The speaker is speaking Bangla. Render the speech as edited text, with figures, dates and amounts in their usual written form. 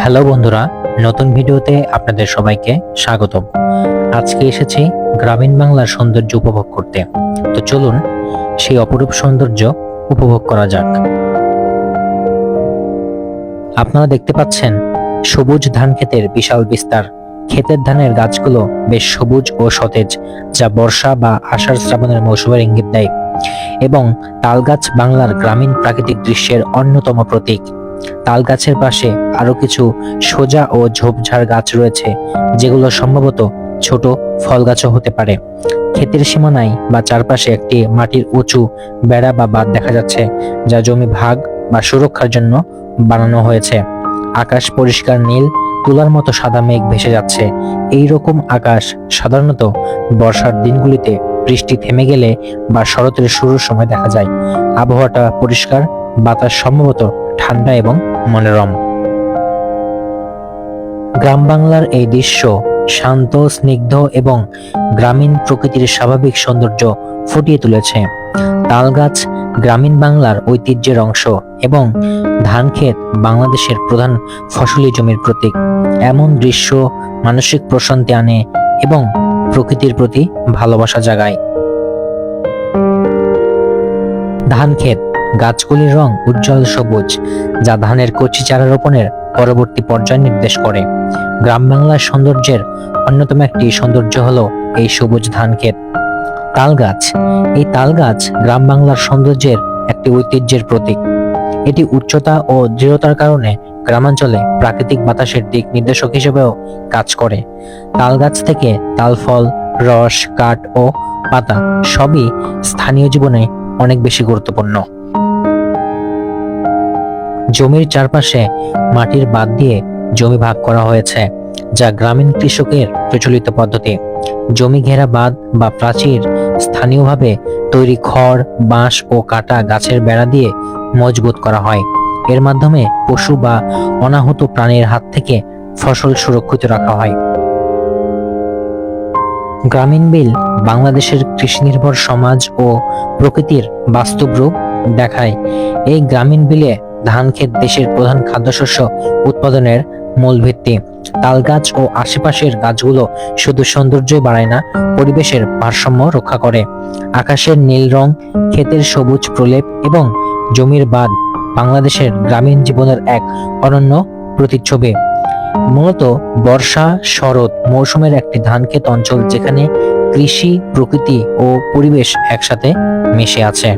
হ্যালো বন্ধুরা, নতুন ভিডিওতে আপনাদের সবাইকে স্বাগতম। আজকে এসেছি গ্রামীণ বাংলার সৌন্দর্য উপভোগ করতে। তো চলুন সেই অপরূপ সৌন্দর্য উপভোগ করা যাক। আপনারা দেখতে পাচ্ছেন সবুজ ধান ক্ষেতের বিশাল বিস্তার। ক্ষেতের ধানের গাছগুলো বেশ সবুজ ও সতেজ, যা বর্ষা বা আষাঢ় শ্রাবণের মৌসুমের ইঙ্গিত দেয়। এবং তাল গাছ বাংলার গ্রামীণ প্রাকৃতিক দৃশ্যের অন্যতম প্রতীক। তাল গাছের পাশে আরো কিছু সোজা ও ঝোপঝাড় গাছ রয়েছে, যেগুলো সম্ভবত ছোট ফল গাছও হতে পারে। ক্ষেতের সীমানায় বা চারপাশে একটি মাটির উঁচু বেড়া বা বাঁধ দেখা যাচ্ছে, যা জমি ভাগ বা সুরক্ষার জন্য বানানো হয়েছে। আকাশ পরিষ্কার নীল, তুলার মতো সাদা মেঘ ভেসে যাচ্ছে। এই রকম আকাশ সাধারণত বর্ষার দিনগুলিতে বৃষ্টি থেমে গেলে বা শরতের শুরুর সময় দেখা যায়। আবহাওয়াটা পরিষ্কার, বাতাস সম্ভবত ঠান্ডা এবং মনোরম। গ্রাম বাংলার এই দৃশ্য শান্ত, স্নিগ্ধ এবং গ্রামীণ প্রকৃতির স্বাভাবিক সৌন্দর্য ফুটিয়ে তুলেছে। তাল গাছ গ্রামীণ বাংলার ঐতিহ্যের অংশ এবং ধান ক্ষেত বাংলাদেশের প্রধান ফসলি জমির প্রতীক। এমন দৃশ্য মানসিক প্রশান্তি আনে এবং প্রকৃতির প্রতি ভালোবাসা জাগায়। ধান ক্ষেত গাছগুলির রং উজ্জ্বল সবুজ, যা ধানের কচি চারা রোপণের পরবর্তী পর্যায় নির্দেশ করে। গ্রাম বাংলার সৌন্দর্যের অন্যতম একটি সৌন্দর্য হলো এই সবুজ ধান ক্ষেত। তাল গাছ, এই তাল গাছ গ্রাম বাংলার সৌন্দর্যের একটি ঐতিহ্যের প্রতীক। এটি উচ্চতা ও দৃঢ়তার কারণে গ্রামাঞ্চলে প্রাকৃতিক বাতাসের দিক নির্দেশক হিসেবেও কাজ করে। তাল গাছ থেকে তাল ফল, রস, কাঠ ও পাতা সবই স্থানীয় জীবনে অনেক বেশি গুরুত্বপূর্ণ। জমির চারপাশে মাটির বাঁধ দিয়ে জমি ভাগ করা হয়েছে, যা গ্রামীণ কৃষকের প্রচলিত পদ্ধতি। জমি ঘেরা বাঁধ বা প্রাচীর স্থানীয়ভাবে তৈরি খড়, বাঁশ ও কাটা গাছের বেড়া দিয়ে মজবুত করা হয়। এর মাধ্যমে পশু বা অনাহত প্রাণীর হাত থেকে ফসল সুরক্ষিত রাখা হয়। গ্রামীণ বিল বাংলাদেশের কৃষি নির্ভর সমাজ ও প্রকৃতির বাস্তব রূপ দেখায়। এই গ্রামীণ বিলে ধান ক্ষেত দেশের প্রধান খাদ্যশস্য উৎপাদনের মূল ভিত্তি। তাল গাছ ও আশেপাশের গাছগুলো শুধু সৌন্দর্যই বাড়ায় না, পরিবেশের ভারসাম্য রক্ষা করে। আকাশের নীল রং, ক্ষেতের সবুজ প্রলেপ এবং জমির বাঁধ বাংলাদেশের গ্রামীণ জীবনের এক অনন্য প্রতিচ্ছবি। মূলত বর্ষা শরৎ মৌসুমের একটি ধানক্ষেত অঞ্চল, যেখানে কৃষি, প্রকৃতি ও পরিবেশ একসাথে মিশে আছে।